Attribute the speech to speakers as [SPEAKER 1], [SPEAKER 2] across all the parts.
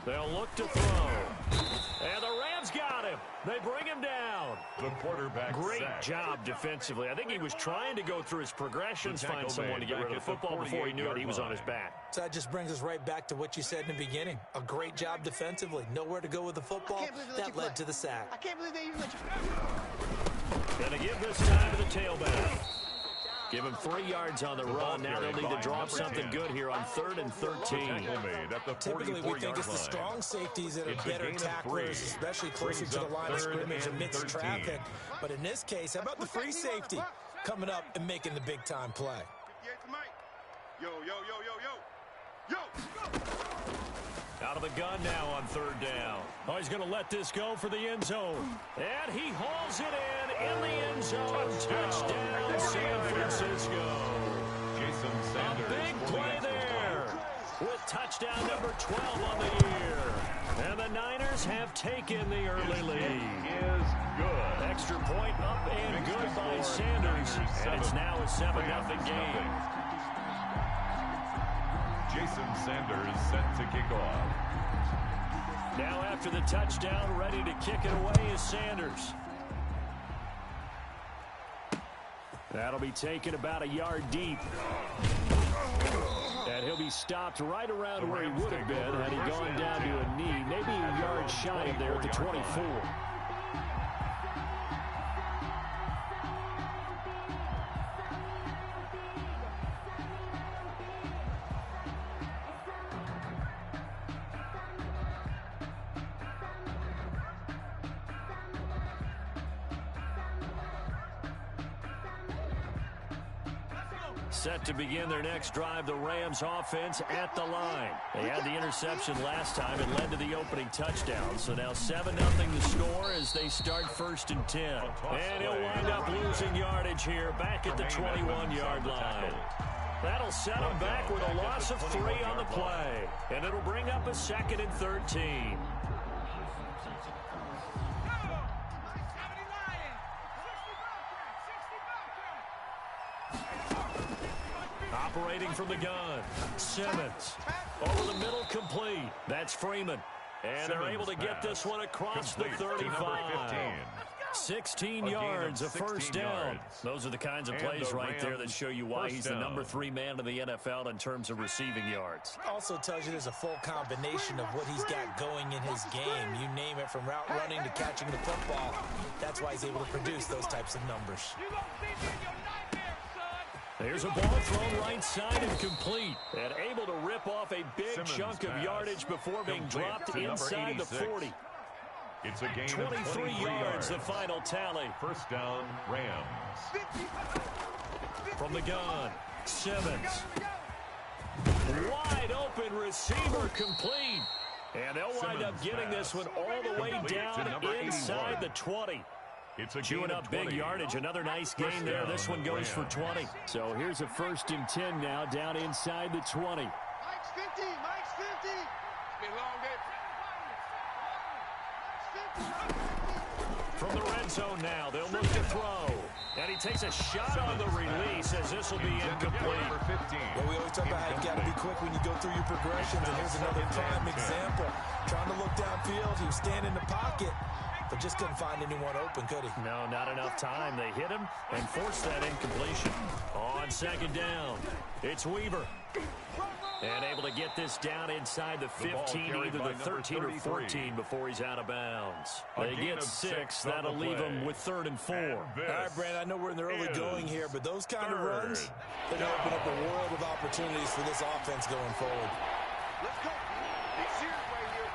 [SPEAKER 1] They'll look to throw. And the Rams got him. They bring him down.
[SPEAKER 2] The quarterback
[SPEAKER 1] Great
[SPEAKER 2] sack.
[SPEAKER 1] job defensively. I think he was trying to go through his progressions, find someone to get rid of the football before he knew it. He was on his back.
[SPEAKER 3] So that just brings us right back to what you said in the beginning. A great job defensively. Nowhere to go with the football. That led to the sack.
[SPEAKER 4] I can't believe they even let you.
[SPEAKER 1] Going to give this time to the tailback. Give him 3 yards on the run. Now they'll need to drop something good here on 3rd and 13.
[SPEAKER 3] Typically, we think it's the strong safeties that are better tacklers, especially closer to the line of scrimmage amidst traffic. But in this case, how about the free safety coming up and making the big-time play?
[SPEAKER 4] Yo, yo, yo, yo, yo. Yo!
[SPEAKER 1] Out of the gun now on 3rd down. Oh, he's going to let this go for the end zone. And he hauls it in the end zone. Touchdown, San Francisco. A big play there with touchdown number 12 on the year. And the Niners have taken the early lead.
[SPEAKER 2] Is good.
[SPEAKER 1] Extra point up and good by Sanders. And it's now a 7-0 game.
[SPEAKER 2] Jason Sanders set to kick off.
[SPEAKER 1] Now after the touchdown, ready to kick it away is Sanders. That'll be taken about a yard deep. And he'll be stopped right around where he would have been had he gone down to a knee, maybe a yard shy of there at the 24. Set to begin their next drive, the Rams offense at the line. They had the interception last time. It led to the opening touchdown. So now 7-0 the score as they start 1st and 10. And he'll wind up losing yardage here back at the 21-yard line. That'll set him back with a loss of 3 on the play. And it'll bring up a 2nd and 13. Operating from the gun, Simmons. Over the middle, complete. That's Freeman. And they're able to get this one across the 35. 16 yards, a first down. Those are the kinds of plays right there that show you why he's the number 3 man in the NFL in terms of receiving yards.
[SPEAKER 3] Also tells you there's a full combination of what he's got going in his game. You name it, from route running to catching the football. That's why he's able to produce those types of numbers.
[SPEAKER 1] There's a ball thrown right side and complete. And able to rip off a big chunk of yardage before being dropped inside the 40.
[SPEAKER 2] It's a gain
[SPEAKER 1] 23 yards, the final tally.
[SPEAKER 2] First down, Rams.
[SPEAKER 1] From the gun, Simmons. Wide open receiver, complete. And they'll wind up getting this one all the way down inside the 20. Chewing up big yardage. Another nice gain there. This one goes for 20. So here's a 1st and 10 now down inside the 20.
[SPEAKER 4] Mike's 50. Mike's 50. Be long day.
[SPEAKER 1] From the red zone now, they'll look to throw. And he takes a shot on the release as this will be incomplete.
[SPEAKER 3] Well, we always talk about how you got to be quick when you go through your progressions, and here's another prime example. Trying to look downfield, he was standing in the pocket, but just couldn't find anyone open, could he?
[SPEAKER 1] No, not enough time. They hit him and forced that incompletion. On 2nd down, it's Weaver. And able to get this down inside the 15, either the 13 or 14 before he's out of bounds. They get 6. That'll leave him with 3rd and 4.
[SPEAKER 3] All right, Brandon, I know we're in the early going here, but those kind of runs, they're going to open up a world of opportunities for this offense going forward.
[SPEAKER 4] Let's go. It's yours right here.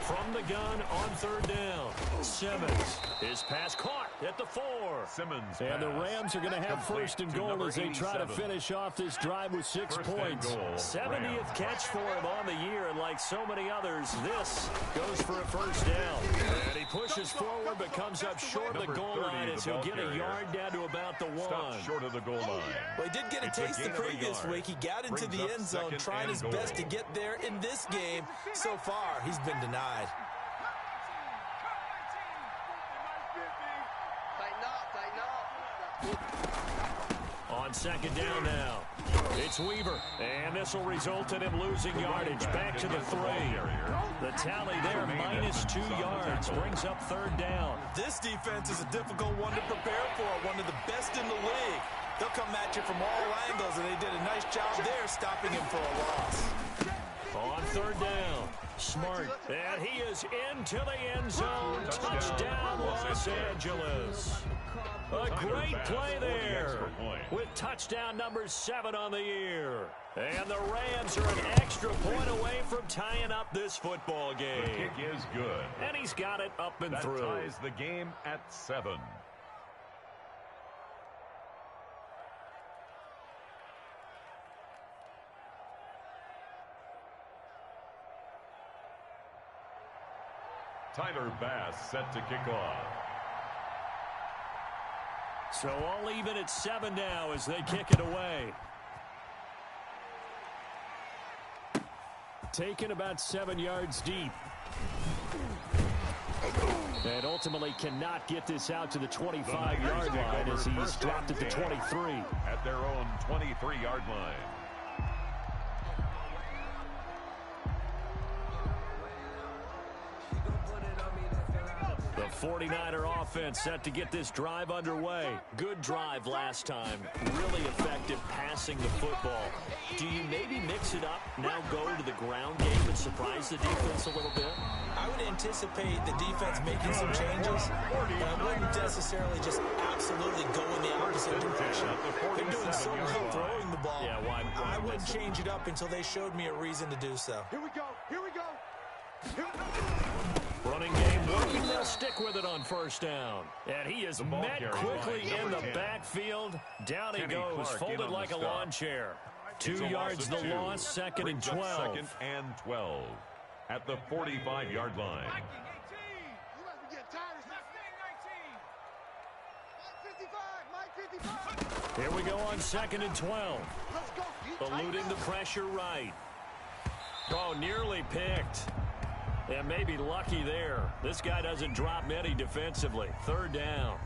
[SPEAKER 1] From the gun on 3rd down, Simmons. His pass caught at the 4.
[SPEAKER 2] Simmons.
[SPEAKER 1] And the Rams are going to have 1st and goal as they try to finish off this drive with 6 points. 70th catch for him on the year, and like so many others, this goes for a 1st down. And he pushes forward but comes up short of the goal line as he'll get a yard down to about the 1.
[SPEAKER 2] Short of the goal line.
[SPEAKER 3] Well, he did get a taste the previous week. He got into the end zone, trying his best to get there in this game. So far, he's been denied.
[SPEAKER 4] Tighten up, tighten up.
[SPEAKER 1] On on second down now. It's Weaver, and this will result in him losing yardage. Back to the 3. The tally there, -2 yards, brings up third down.
[SPEAKER 3] This defense is a difficult one to prepare for, one of the best in the league. They'll come at you from all angles, and they did a nice job there stopping him for a loss.
[SPEAKER 1] On third down, Smart, and he is into the end zone. Touchdown, Los Angeles. A great play there with touchdown number 7 on the year. And the Rams are an extra point away from tying up this football game.
[SPEAKER 2] The kick is good.
[SPEAKER 1] And he's got it up and through.
[SPEAKER 2] That ties the game at 7. Tyler Bass set to kick off.
[SPEAKER 1] So all even at 7 now as they kick it away. Taken about 7 yards deep. And ultimately cannot get this out to the 25-yard line as he's dropped at the 23.
[SPEAKER 2] At their own 23-yard line.
[SPEAKER 1] The 49er offense set to get this drive underway. Good drive last time. Really effective passing the football. Do you maybe mix it up, now go to the ground game and surprise the defense a little bit?
[SPEAKER 3] I would anticipate the defense making some changes, but I wouldn't necessarily just absolutely go in the opposite direction. They're doing so well throwing the ball.
[SPEAKER 1] Yeah,
[SPEAKER 3] I wouldn't change it up until they showed me a reason to do so.
[SPEAKER 4] Here we go. Here we go. Here we go.
[SPEAKER 1] Running game working. They'll stick with it on first down. And he is met quickly in the backfield. Down he goes, folded like a lawn chair. 2 yards the loss, second and 12.
[SPEAKER 2] Second and 12 at the 45-yard line.
[SPEAKER 1] Here we go on second and 12. Eluding the pressure right. Oh, nearly picked. And maybe lucky there. This guy doesn't drop many defensively. Third down.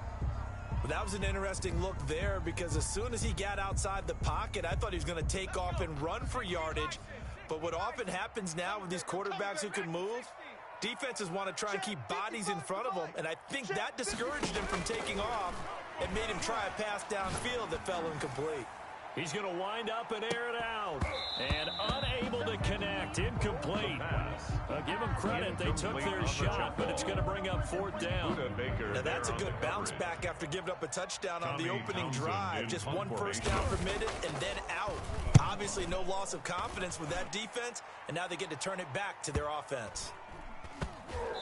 [SPEAKER 3] Well, that was an interesting look there because as soon as he got outside the pocket, I thought he was going to take off and run for yardage. But what often happens now with these quarterbacks who can move, defenses want to try and keep bodies in front of them, and I think that discouraged him from taking off and made him try a pass downfield that fell incomplete.
[SPEAKER 1] He's going to wind up and air it out. And unable to connect. Incomplete. Give them credit. They took their shot, but it's going to bring up fourth down.
[SPEAKER 3] Now that's a good bounce back after giving up a touchdown on the opening drive. Just one first down permitted and then out. Obviously no loss of confidence with that defense, and now they get to turn it back to their offense.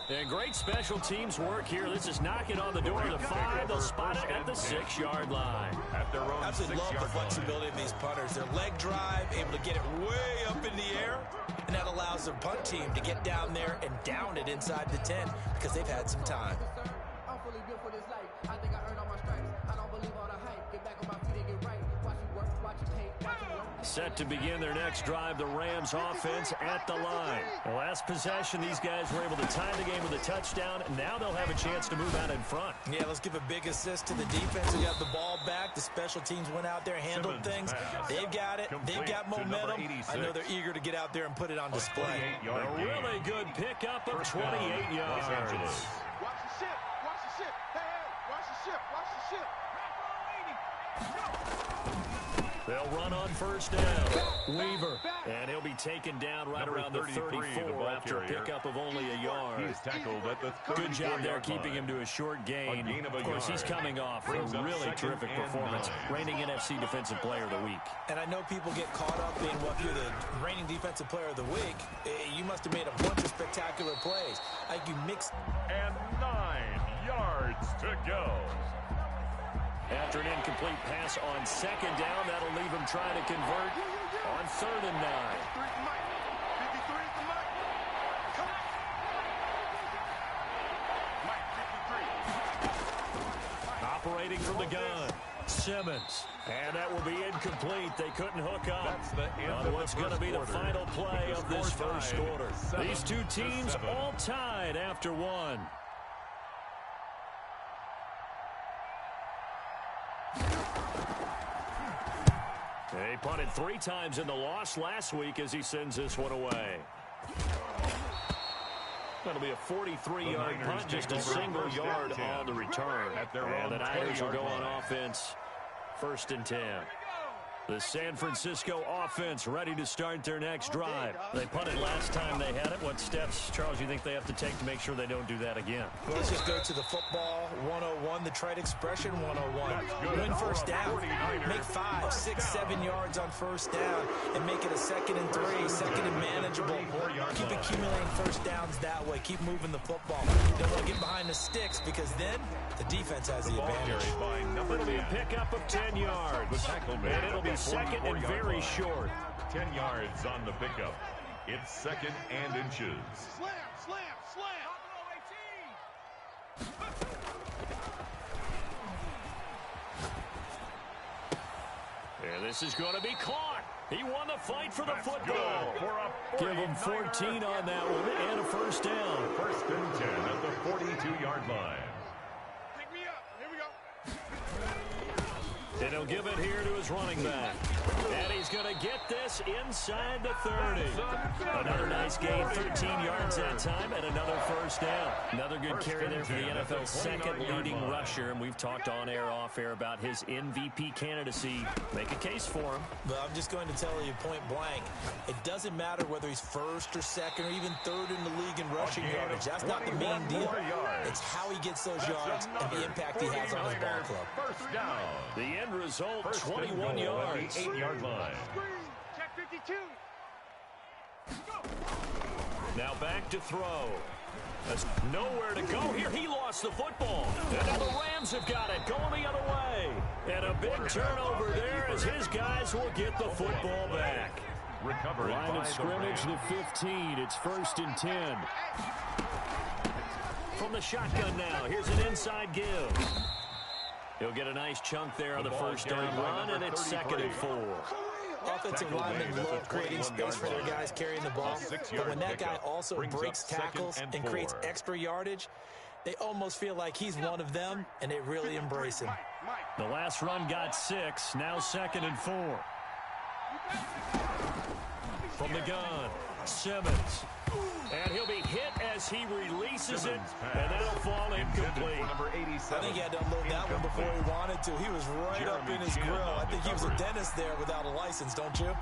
[SPEAKER 1] And great special teams work here. This is knocking on the door of the 5. They'll spot it at the 6-yard line.
[SPEAKER 2] At their own
[SPEAKER 3] Absolutely love the flexibility of these punters. Their leg drive, able to get it way up in the air, and that allows their punt team to get down there and down it inside the 10 because they've had some time.
[SPEAKER 5] I'm fully built for this life. I think I earned all my stripes. I don't believe all the hype. Get back on my feet and get right. Watch you work, watch you take, watch you work.
[SPEAKER 1] Set to begin their next drive, the Rams offense at the line. The last possession, these guys were able to tie the game with a touchdown. Now they'll have a chance to move out in front.
[SPEAKER 3] Yeah, let's give a big assist to the defense who got the ball back. The special teams went out there, handled things. They've got it. They've got momentum. I know they're eager to get out there and put it on display.
[SPEAKER 1] A really good pickup of 28 yards.
[SPEAKER 4] Watch the ship. Watch the ship. Hey, watch the ship. Watch the ship.
[SPEAKER 1] They'll run on first down. Weaver. And he'll be taken down right around the 34 after a pickup of only a yard.
[SPEAKER 2] He's tackled at the
[SPEAKER 1] Good job there keeping him to a short gain. Of course, he's coming off a really terrific performance. Reigning NFC Defensive Player of the Week.
[SPEAKER 3] And I know people get caught up in what you're the reigning Defensive Player of the Week. You must have made a bunch of spectacular plays. Like you mixed.
[SPEAKER 2] And 9 yards to go.
[SPEAKER 1] After an incomplete pass on second down, that'll leave him trying to convert on third and 9. Operating from the gun, Simmons. And that will be incomplete. They couldn't hook up.
[SPEAKER 2] That's the end
[SPEAKER 1] on
[SPEAKER 2] of
[SPEAKER 1] what's
[SPEAKER 2] the
[SPEAKER 1] going to be the
[SPEAKER 2] first
[SPEAKER 1] final play of this first quarter.
[SPEAKER 2] 7
[SPEAKER 1] These two teams
[SPEAKER 2] 7.
[SPEAKER 1] all tied after one. They punted 3 times in the loss last week as he sends this one away. That'll be a 43-yard punt, just a single yard on the return. And the Niners will go on offense, 1st and 10. The San Francisco offense ready to start their next drive. They punted last time they had it. What steps, Charles, you think they have to take to make sure they don't do that again?
[SPEAKER 3] Well, let's just go to the football 101, the trite expression 101. Win first down. Make 5, 6, 7 yards on first down and make it a 2nd and 3, 2nd and manageable. Keep accumulating first downs that way. Keep moving the football. Don't want to get behind the sticks because then the defense has the advantage.
[SPEAKER 1] It'll be a pickup of 10 yards. And it'll be 2nd and very short.
[SPEAKER 2] 10 yards on the pickup. It's 2nd and inches.
[SPEAKER 4] Slam, slam, slam.
[SPEAKER 1] And this is going to be caught. He won the fight for the football. Give him 14 on that one and a first down.
[SPEAKER 2] 1st and 10 at the 42-yard line.
[SPEAKER 4] Pick me up. Here we go.
[SPEAKER 1] And he'll give it here to his running back. And he's going to get this inside the 30. Another nice gain, 13 yards that time, and another first down. Another good carry there for the NFL's 2nd leading rusher. And we've talked on air, off air about his MVP candidacy. Make a case for him.
[SPEAKER 3] But I'm just going to tell you point blank, it doesn't matter whether he's 1st or 2nd or even 3rd in the league in rushing yardage. That's not the main deal. It's how he gets those yards and the impact he has on his ball club.
[SPEAKER 2] First down.
[SPEAKER 1] The end result, 21 yards.
[SPEAKER 2] 8-yard line.
[SPEAKER 4] Check 52.
[SPEAKER 1] Now back to throw. There's nowhere to go here. He lost the football. And now the Rams have got it, going the other way. And a big turnover there as his guys will get the football back.
[SPEAKER 2] Recovered
[SPEAKER 1] Line of scrimmage to 15. It's 1st and 10. From the shotgun now, here's an inside give. He'll get a nice chunk there on the first down run, and it's 2nd and 4.
[SPEAKER 3] Offensive linemen love creating space for their guys carrying the ball, but when that guy also breaks tackles and creates extra yardage, they almost feel like he's one of them, and they really embrace him.
[SPEAKER 1] The last run got 6, now 2nd and 4. From the gun, Simmons. And he'll be hit as he releases it, and that'll fall incomplete.
[SPEAKER 3] I think he had to unload that one before he wanted to. He was right up in his grill. I think he was a dentist there without a license, don't you?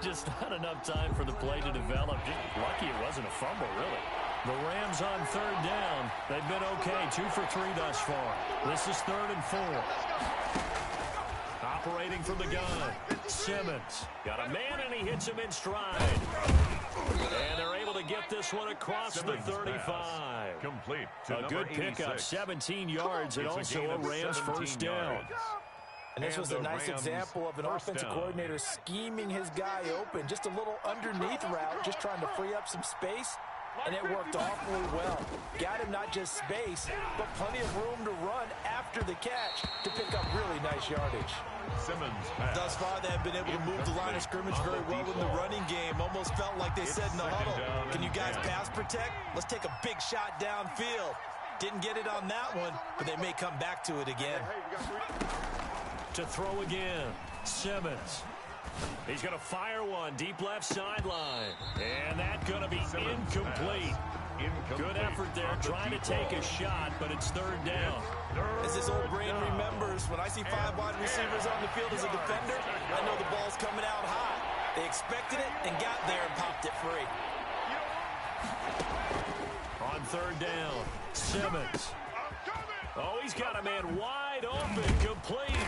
[SPEAKER 1] Just not enough time for the play to develop. Just lucky it wasn't a fumble, really. The Rams on 3rd down. They've been okay, 2 for 3 thus far. This is 3rd and 4. Operating from the gun, Simmons. Got a man, and he hits him in stride. And they're able to get this one across the 35.
[SPEAKER 2] Complete.
[SPEAKER 1] A good pickup, 17 yards, and also a Rams first down.
[SPEAKER 3] And this was a nice example of an offensive coordinator scheming his guy open. Just a little underneath route, just trying to free up some space. And it worked awfully well. Got him not just space, but plenty of room to run after the catch to pick up really nice yardage.
[SPEAKER 2] Simmons
[SPEAKER 3] thus far, they have been able to move the line of scrimmage very well in the running game. Almost felt like they said in the huddle, can you guys pass protect? Let's take a big shot downfield. Didn't get it on that one, but they may come back to it again.
[SPEAKER 1] To throw again, Simmons. He's going to fire one deep left sideline. And that's going to be incomplete. Good effort there, trying to take a shot, but it's 3rd down.
[SPEAKER 3] As his old brain remembers, when I see 5 wide receivers on the field as a defender, I know the ball's coming out hot. They expected it and got there and popped it free.
[SPEAKER 1] On 3rd down, Simmons. Oh, he's got a man wide open, complete.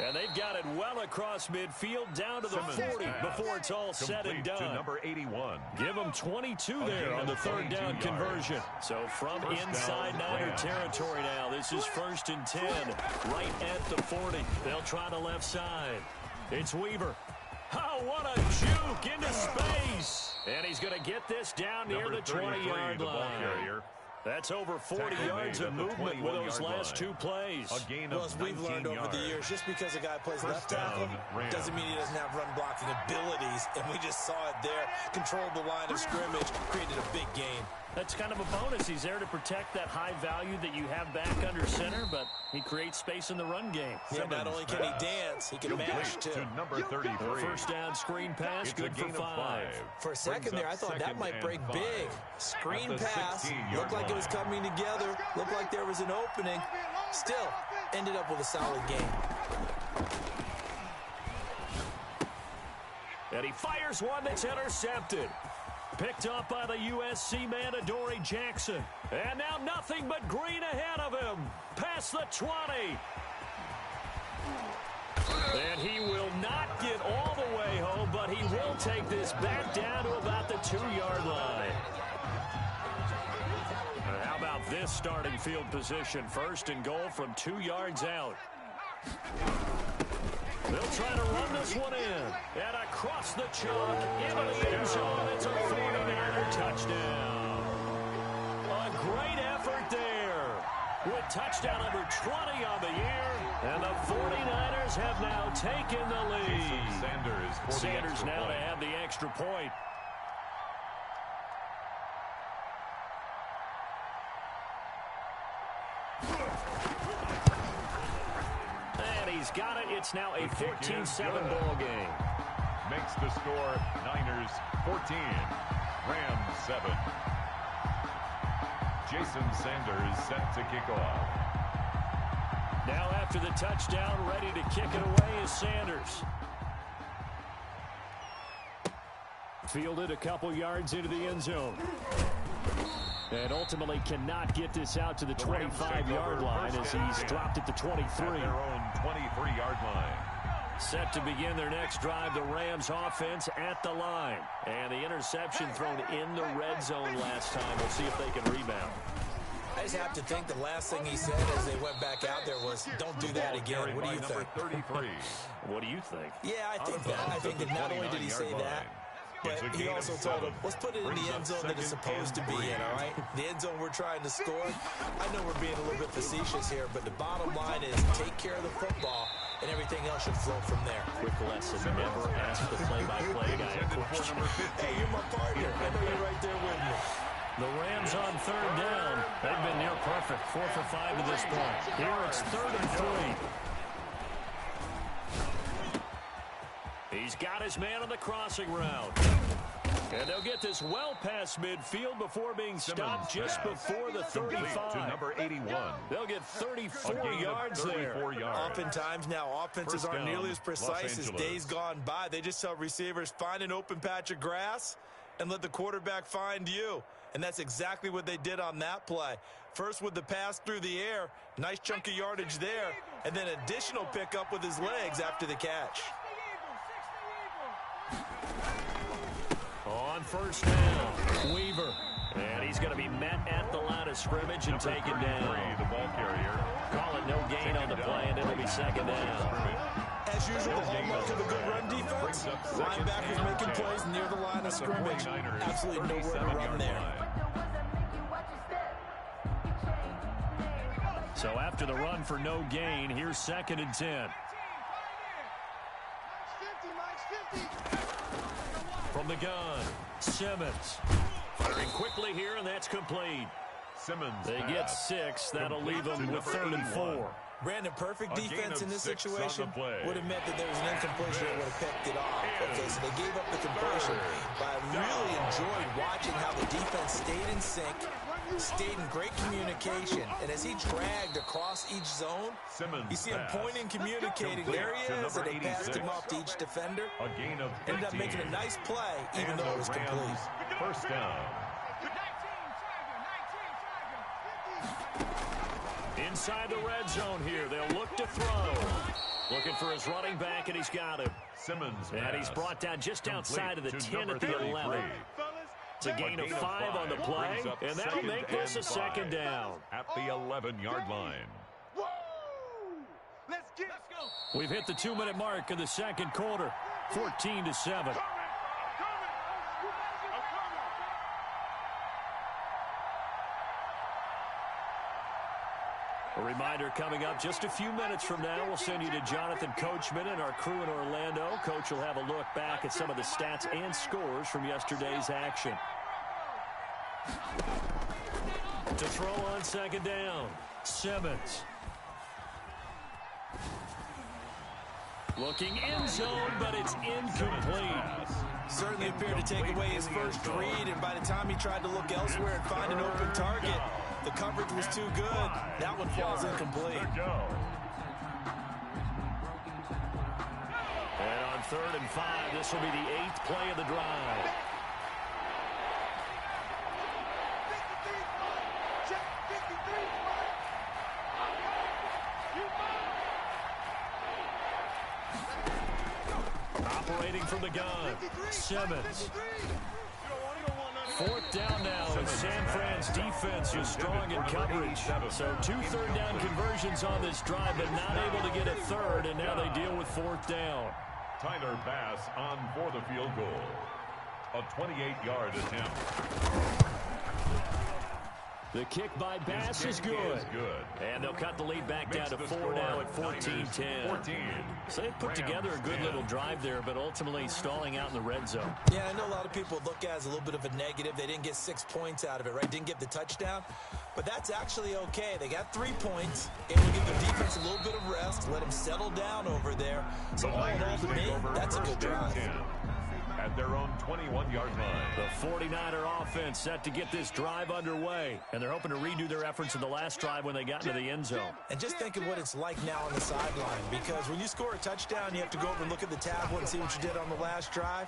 [SPEAKER 1] And they've got it well across midfield down to the 40 before it's all said and done.
[SPEAKER 2] To number 81.
[SPEAKER 1] Give them 22 there on the 3rd down conversion. So from inside Niner territory now, this is 1st and 10, right at the 40. They'll try the left side. It's Weaver. Oh, what a juke into space. And he's going to get this down near the 20-yard line. That's over 40 yards of movement with those last two plays.
[SPEAKER 3] Well, as we've learned over the years, just because a guy plays left tackle doesn't mean he doesn't have run-blocking abilities, and we just saw it there. Controlled the line of scrimmage, created a big gain.
[SPEAKER 1] That's kind of a bonus. He's there to protect that high value that you have back under center, but he creates space in the run game.
[SPEAKER 3] Yeah, not only can he dance, he can mash, too.
[SPEAKER 2] To number 33.
[SPEAKER 1] First down screen pass, good for 5.
[SPEAKER 3] For a second there, I thought that might break big. Screen pass, looked like it was coming together, looked like there was an opening. Still, ended up with a solid game.
[SPEAKER 1] And he fires one that's intercepted. Picked up by the USC man, Adoree Jackson. And now nothing but green ahead of him. Past the 20. And he will not get all the way home, but he will take this back down to about the 2-yard line. How about this starting field position? First and goal from 2 yards out. They'll try to run this one in. And across the chalk, into the end zone. It's a 49er touchdown. A great effort there. With touchdown number 20 on the year. And the 49ers have now taken the lead. Sanders now to add the extra point. He's got it. It's now a 14-7 ball game.
[SPEAKER 2] Makes the score Niners 14, Rams 7. Jason Sanders set to kick off.
[SPEAKER 1] Now after the touchdown, ready to kick it away is Sanders. Fielded a couple yards into the end zone. And ultimately cannot get this out to the 25-yard line as he's dropped at the 23.
[SPEAKER 2] At their own 23-yard line.
[SPEAKER 1] Set to begin their next drive, the Rams offense at the line. And the interception thrown in the red zone last time. We'll see if they can rebound.
[SPEAKER 3] I just have to think the last thing he said as they went back out there was, don't do that again. What do you think?
[SPEAKER 2] 33.
[SPEAKER 1] What do you think?
[SPEAKER 3] Yeah, I think that. I think that not only did he say that, but he also told him, let's put it in the end zone that it's supposed to be in, all right? The end zone we're trying to score. I know we're being a little bit facetious here, but the bottom line is take care of the football, and everything else should flow from there.
[SPEAKER 1] Quick lesson, never ask the play-by-play guy a question.
[SPEAKER 3] Hey, you're my partner. I know you're right there with me.
[SPEAKER 1] The Rams on third down. They've been near perfect, 4 for 5 to this point. Here it's 3rd and 3. He's got his man on the crossing route. And they'll get this well past midfield before being stopped just before the 35.
[SPEAKER 2] To number 81.
[SPEAKER 1] They'll get 34 yards there.
[SPEAKER 3] Oftentimes now, offenses aren't nearly as precise as days gone by. They just tell receivers, find an open patch of grass and let the quarterback find you. And that's exactly what they did on that play. First with the pass through the air, nice chunk of yardage there, and then additional pickup with his legs after the catch.
[SPEAKER 1] On first down, Weaver. And he's going to be met at the line of scrimmage and taken down.
[SPEAKER 2] The ball carrier.
[SPEAKER 1] Call it no gain on the play, and it'll be 2nd down.
[SPEAKER 3] As usual, the hallmark of a good run defense, linebackers making plays near the line of scrimmage. Absolutely nowhere to run there.
[SPEAKER 1] So after the run for no gain, here's 2nd and 10. From the gun, Simmons. Firing quickly here, and that's complete.
[SPEAKER 2] Simmons.
[SPEAKER 1] They get 6. That'll leave them with 3rd and 4.
[SPEAKER 3] Brandon, perfect defense in this situation would have meant that there was an incompletion that would have picked it off. Okay, so they gave up the completion. But I really enjoyed watching how the defense stayed in sync, stayed in great communication. And as he dragged across each zone, you see him pointing, communicating. There he is, and they passed him off to each defender.
[SPEAKER 2] A gain of 15.
[SPEAKER 3] Ended up making a nice play, even though it was complete.
[SPEAKER 2] First down.
[SPEAKER 1] Inside the red zone here. They'll look to throw. Looking for his running back, and he's got him.
[SPEAKER 2] Simmons.
[SPEAKER 1] And he's brought down just outside of the 10 at the 11. It's a gain of 5 on the play, and that'll make this a 2nd down.
[SPEAKER 2] At the 11-yard line.
[SPEAKER 4] Let's go.
[SPEAKER 1] We've hit the 2-minute mark in the 2nd quarter. 14-7. A reminder coming up just a few minutes from now, we'll send you to Jonathan Coachman and our crew in Orlando. Coach will have a look back at some of the stats and scores from yesterday's action. To throw on second down, Simmons. Looking end zone, but it's incomplete.
[SPEAKER 3] Certainly appeared to take away his first read, and by the time he tried to look elsewhere and find an open target, the coverage was too good. That one falls incomplete.
[SPEAKER 1] And on 3rd and 5, this will be the 8th play of the drive. Operating from the gun, Simmons. 4th down now, and San Fran's defense is strong in coverage. So 2 third-down conversions on this drive, but not able to get a third, and now they deal with 4th down.
[SPEAKER 2] Tyler Bass on for the field goal. A 28-yard attempt.
[SPEAKER 1] The kick by Bass is good. And they'll cut the lead back down to 4 now at 14-10. So they've put together a good little drive there, but ultimately stalling out in the red zone.
[SPEAKER 3] Yeah, I know a lot of people look at it as a little bit of a negative. They didn't get 6 points out of it, right? Didn't get the touchdown. But that's actually okay. They got 3 points. Able to give their defense a little bit of rest, let them settle down over there. So all in all, to me, that's a good drive.
[SPEAKER 2] At their own 21-yard line.
[SPEAKER 1] The 49er offense set to get this drive underway. And they're hoping to redo their efforts in the last drive when they got into the end zone.
[SPEAKER 3] And just think of what it's like now on the sideline. Because when you score a touchdown, you have to go over and look at the tablet and see what you did on the last drive.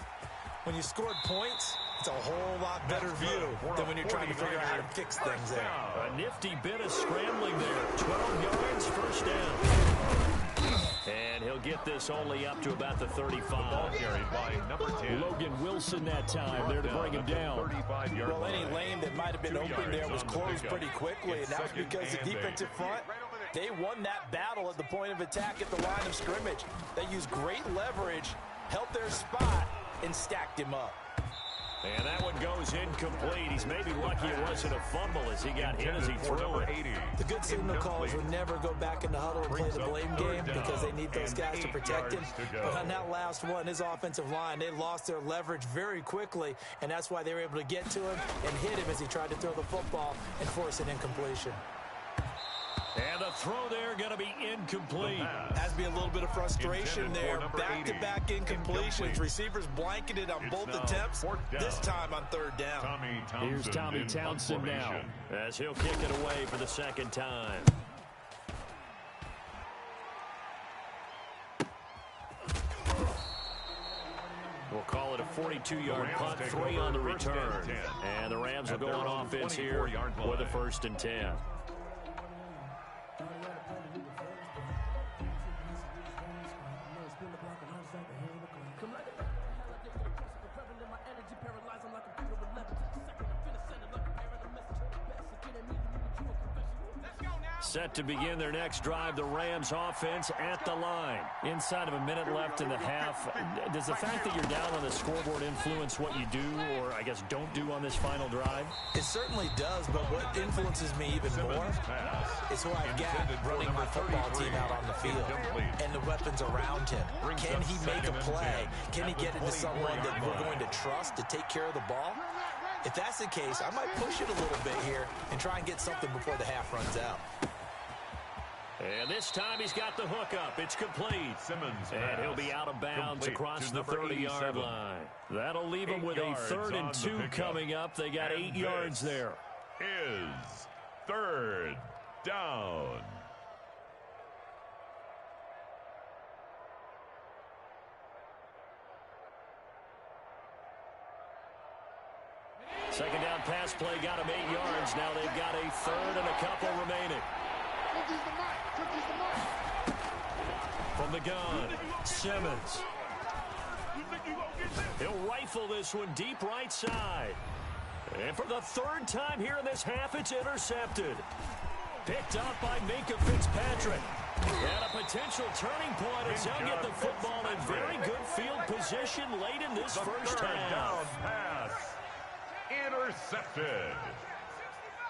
[SPEAKER 3] When you scored points, it's a whole lot better view than when you're trying to figure out how to fix things there.
[SPEAKER 1] A nifty bit of scrambling there. 12 yards, first down. And he'll get this only up to about the 35. The
[SPEAKER 2] ball carried by number 10.
[SPEAKER 1] Logan Wilson that time there to bring him down.
[SPEAKER 3] Well, any lane that might have been open there was closed pretty quickly, and that was because the defensive front, they won that battle at the point of attack at the line of scrimmage. They used great leverage, helped their spot, and stacked him up.
[SPEAKER 1] And that one goes incomplete. He's maybe lucky it wasn't a fumble as he got hit as he threw it.
[SPEAKER 3] The good signal callers would never go back in the huddle and play the blame game because they need those guys to protect him. But on that last one, his offensive line, they lost their leverage very quickly, and that's why they were able to get to him and hit him as he tried to throw the football and force an incompletion.
[SPEAKER 1] And the throw there going to be incomplete.
[SPEAKER 3] Has to be a little bit of frustration there. Back-to-back incompletions. Receivers blanketed on both attempts, this time on 3rd down.
[SPEAKER 1] Here's Tommy Townsend now as he'll kick it away for the 2nd time. We'll call it a 42-yard punt, 3 on the return. And the Rams will go on offense here with a 1st and 10. Set to begin their next drive, the Rams offense at the line. Inside of a minute left in the half, does the fact that you're down on the scoreboard influence what you do, or I guess don't do on this final drive?
[SPEAKER 3] It certainly does, but what influences me even more is who I've got running my football team out on the field and the weapons around him. Can he make a play? Can he get it to someone that we're going to trust to take care of the ball? If that's the case, I might push it a little bit here and try and get something before the half runs out.
[SPEAKER 1] And this time he's got the hook up. It's complete.
[SPEAKER 2] Simmons
[SPEAKER 1] and he'll be out of bounds across the 30-yard line. That'll leave him with a 3rd and 2 coming up. They got 8 yards there.
[SPEAKER 2] Is 3rd down.
[SPEAKER 1] Second down pass play got him 8 yards. Now they've got a 3rd and a couple remaining. From the gun, Simmons. He'll rifle this one deep right side. And for the 3rd time here in this half, it's intercepted. Picked up by Minkah Fitzpatrick. And a potential turning point as they'll get the football in very good field position late in this first half.
[SPEAKER 2] Down pass. Intercepted.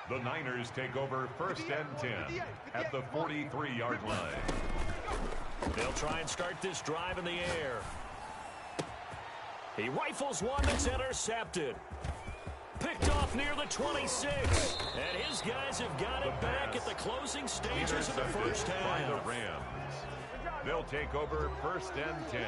[SPEAKER 2] The Niners take over 1st and 10 at the 43-yard line.
[SPEAKER 1] They'll try and start this drive in the air. He rifles one that's intercepted. Picked off near the 26. And his guys have got it back at the closing stages of the first half.
[SPEAKER 2] By the Rams. They'll take over 1st and 10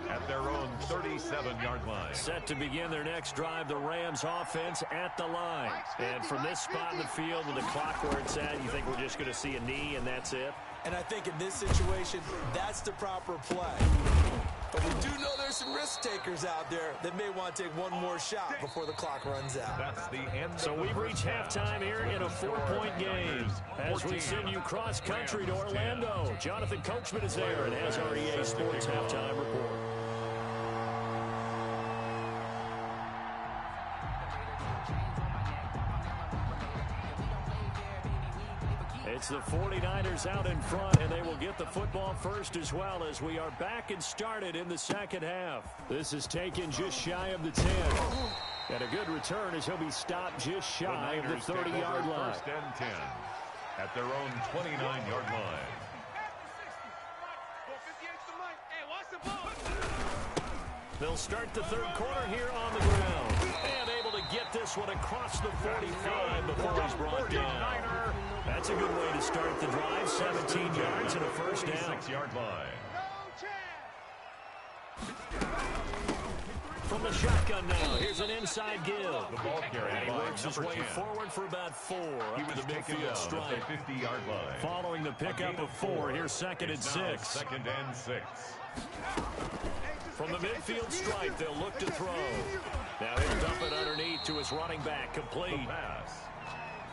[SPEAKER 2] at their own 37-yard line.
[SPEAKER 1] Set to begin their next drive, the Rams offense at the line. And from this spot in the field with the clock where it's at, you think we're just going to see a knee and that's it?
[SPEAKER 3] And I think in this situation, that's the proper play. But we do know there's some risk takers out there that may want to take one more shot before the clock runs out.
[SPEAKER 2] That's the end.
[SPEAKER 1] So we've reached halftime here in a 4-point game as we send you cross-country to Orlando. Jonathan Coachman is there and has our EA Sports halftime report. It's the 49ers out in front, and they will get the football first as well as we are back and started in the second half. This is taken just shy of the 10. And a good return as he'll be stopped just shy of the 30-yard line.
[SPEAKER 2] 1st and 10 at their own 29-yard line.
[SPEAKER 1] They'll start the third quarter here on the ground. And able to get this one across the 45 before he's brought down. That's a good way to start the drive. 17 yards and a first down.
[SPEAKER 2] 6-yard line.
[SPEAKER 1] From the shotgun now, here's an inside give.
[SPEAKER 2] The ball carried
[SPEAKER 1] And he
[SPEAKER 2] by
[SPEAKER 1] works his way
[SPEAKER 2] number 10.
[SPEAKER 1] forward for about 4
[SPEAKER 2] He
[SPEAKER 1] up
[SPEAKER 2] was
[SPEAKER 1] to the
[SPEAKER 2] taken
[SPEAKER 1] midfield
[SPEAKER 2] down
[SPEAKER 1] stripe.
[SPEAKER 2] at the 50-yard line.
[SPEAKER 1] Following the pickup of 4, here's 2nd and 6.
[SPEAKER 2] 2nd and 6.
[SPEAKER 1] From the midfield stripe, they'll look to throw. Now he'll dump it underneath to his running back, complete.
[SPEAKER 2] Pass.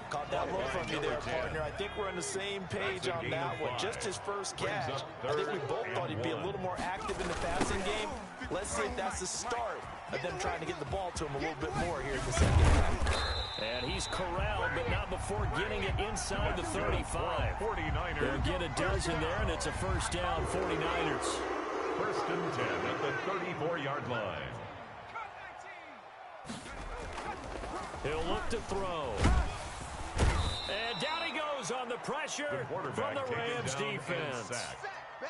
[SPEAKER 3] Caught that look from you there, partner. I think we're on the same page on that one. Just his first catch. I think we both thought he'd be a little more active in the passing game. Let's see if that's the start of them trying to get the ball to him a little bit more here in the second half.
[SPEAKER 1] And he's corralled, but not before getting it inside the 35.
[SPEAKER 2] 49ers.
[SPEAKER 1] They'll get a dozen there, and it's a first down, 49ers.
[SPEAKER 2] 1st and 10 at the 34-yard line.
[SPEAKER 1] He'll look to throw. And down he goes on the pressure from the Rams defense.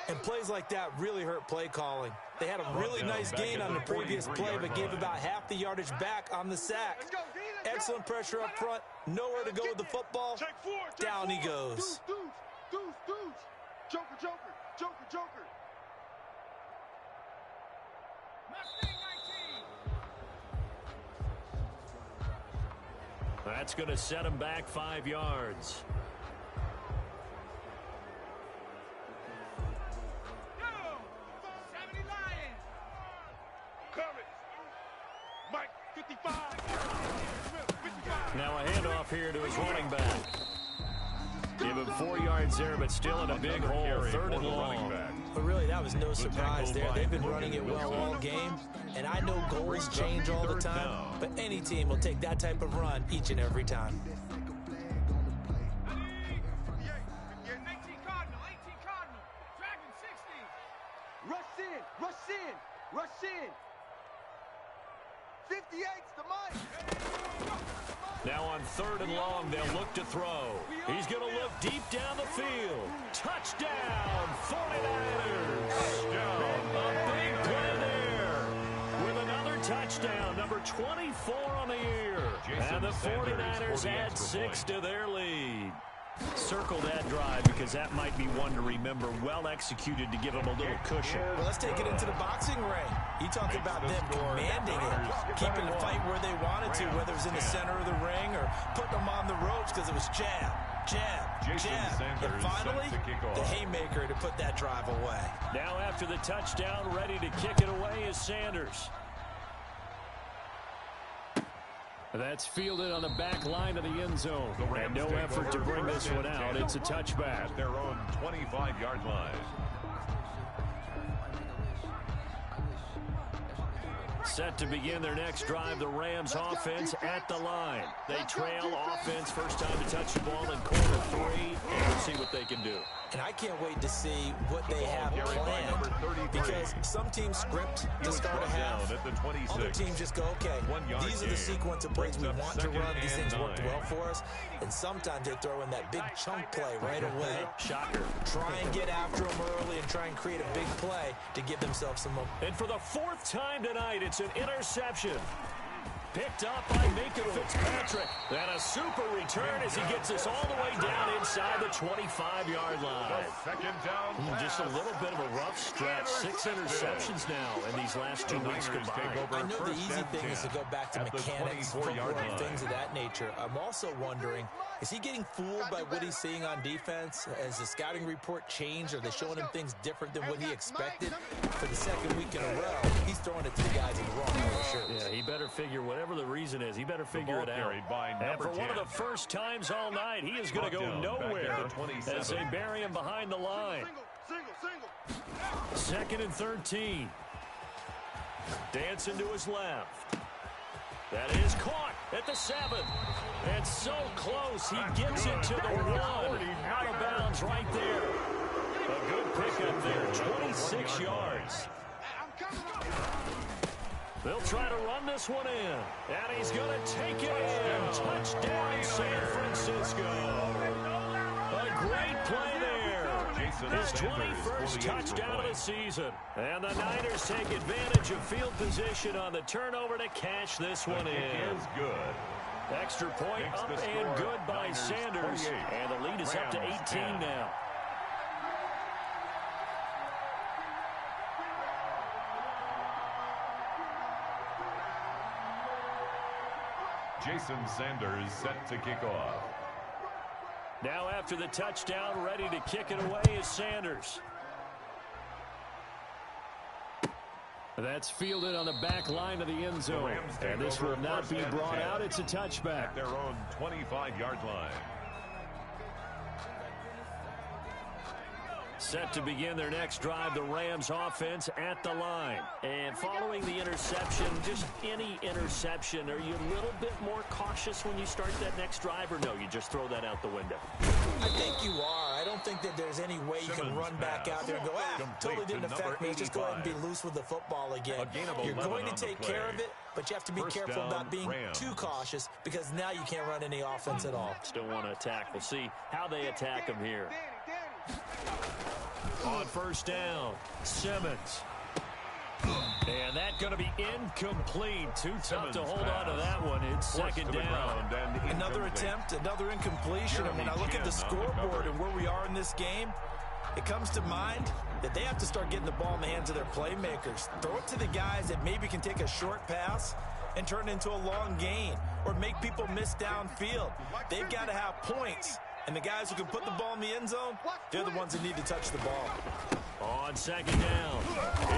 [SPEAKER 3] And plays like that really hurt play calling. They had a really nice gain on the previous play, but gave about half the yardage back on the sack. Excellent pressure up front. Nowhere to go with the football. Down he goes.
[SPEAKER 4] Joker, Joker, Joker, Joker.
[SPEAKER 1] That's going to set him back 5 yards.
[SPEAKER 4] Mike, 55.
[SPEAKER 1] Now a handoff here to his running back. Give him 4 yards there, but still in a big hole, 3rd and long.
[SPEAKER 3] But really, that was no surprise there. They've been running it well all game. And I know goals change all the time, but any team will take that type of run each and every time.
[SPEAKER 4] 18 Cardinal, Dragon 60. Rush in, rush in, rush in. 58's the mic.
[SPEAKER 1] Now on 3rd and long, they'll look to throw. He's going to look deep down the field. Touchdown, 49ers. A big play there with another touchdown, number 24 on the year. And the 49ers add 6 to their lead. Circle that drive because that might be one to remember. Well executed to give them a little cushion.
[SPEAKER 3] Well, let's take it into the boxing ring. You talk about them commanding it, keeping the fight where they wanted to, whether it was in the center of the ring or putting them on the ropes because it was jab, jab, jab. And finally, the haymaker to put that drive away.
[SPEAKER 1] Now after the touchdown, ready to kick it away is Sanders. That's fielded on the back line of the end zone. And no effort to bring this one out. It's a touchback.
[SPEAKER 2] Their own 25-yard line.
[SPEAKER 1] Set to begin their next drive, the Rams offense at the line. They trail offense, first time to touch the ball in quarter 3, and we'll see what they can do.
[SPEAKER 3] And I can't wait to see what they have planned, because some teams script to start a half. Other teams just go, okay, these are the sequence of plays we want to run. These things worked well for us. And sometimes they throw in that big chunk play right away.
[SPEAKER 1] Shocker.
[SPEAKER 3] Try and get after them early and try and create a big play to give themselves some momentum.
[SPEAKER 1] And for the 4th time tonight, it's an interception. Picked up by Minka Fitzpatrick. And a super return as he gets us all the way down inside the 25-yard line.
[SPEAKER 2] Second down.
[SPEAKER 1] Just a little bit of a rough stretch. 6 interceptions now in these last 2 weeks combined.
[SPEAKER 3] I know the easy thing is to go back to mechanics, footwork, things of that nature. I'm also wondering, is he getting fooled by what he's seeing on defense? Has the scouting report changed? Are they showing him things different than what he expected? For the 2nd week in a row, he's throwing it to the guys in the wrong color shirts.
[SPEAKER 1] Yeah, he better figure whatever the reason is. He better figure it out. And for one of the first times all night, he is going to go nowhere as they bury him behind the line. 2nd and 13. Dancing to his left. That is caught at the 7. And so close, he gets it to the 1. Out of bounds right there. A good pickup there, 26 yards. They'll try to run this one in. And he's going to take it in. Touchdown, San Francisco. A great play there. His 21st touchdown of the season. And the Niners take advantage of field position on the turnover to cash this one in. Extra point up and good by Sanders. And the lead is up to 18 now.
[SPEAKER 2] Jason Sanders set to kick off.
[SPEAKER 1] Now after the touchdown, ready to kick it away is Sanders. That's fielded on the back line of the end zone. And this will not be brought out. It's a touchback.
[SPEAKER 2] At their own 25-yard line.
[SPEAKER 1] Set to begin their next drive, the Rams offense at the line. And following the interception, just any interception, are you a little bit more cautious when you start that next drive, or no, you just throw that out the window?
[SPEAKER 3] I think you are. I don't think that there's any way you can run back out there and go, totally didn't affect me. Just go ahead and be loose with the football again. You're going to take care of it, but you have to be careful about being too cautious, because now you can't run any offense at all.
[SPEAKER 1] Still want to attack. We'll see how they attack them here. On first down, Simmons. And that's going to be incomplete. Too tough to hold on to that one. It's second down.
[SPEAKER 3] Another attempt, another incompletion. And when I look at the scoreboard and where we are in this game, it comes to mind that they have to start getting the ball in the hands of their playmakers. Throw it to the guys that maybe can take a short pass and turn it into a long gain, or make people miss downfield. They've got to have points. And the guys who can put the ball in the end zone, they're the ones that need to touch the ball.
[SPEAKER 1] On second down,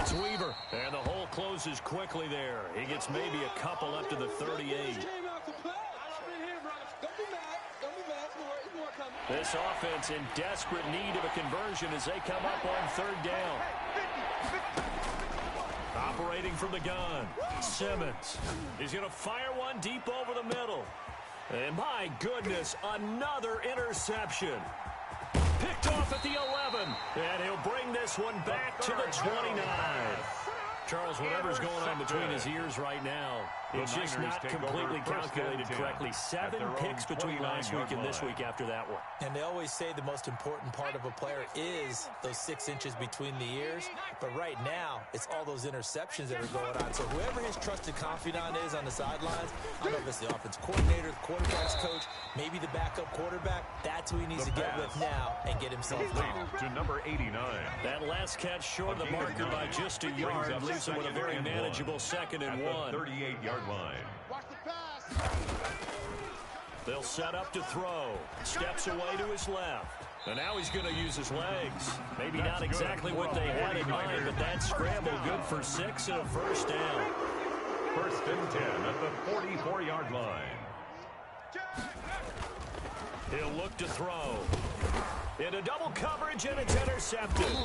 [SPEAKER 1] it's Weaver. And the hole closes quickly there. He gets maybe a couple up to the 38. This offense in desperate need of a conversion as they come up on third down. Operating from the gun, Simmons. He's going to fire one deep over the middle. And my goodness, another interception. Picked off at the 11. And he'll bring this one back to the 29. Charles, whatever's going on between his ears right now, it's just not completely calculated correctly. 7 picks between last week and this week after that one.
[SPEAKER 3] And they always say the most important part of a player is those 6 inches between the ears. But right now, it's all those interceptions that are going on. So whoever his trusted confidant is on the sidelines, I don't know if it's the offense coordinator, the quarterback's coach, maybe the backup quarterback, that's who he needs to get with now and get himself calm.
[SPEAKER 2] To number 89.
[SPEAKER 1] That last catch short of the marker by just a yard leaves him with a very manageable 2nd and 1.
[SPEAKER 2] 38-yard line.
[SPEAKER 1] They'll set up to throw. Steps away to his left. And now he's going to use his legs. Maybe not exactly what they had in mind, but that scramble good for 6 and a first down.
[SPEAKER 2] First and 10 at the 44-yard line.
[SPEAKER 1] He'll look to throw. Into double coverage, and it's intercepted.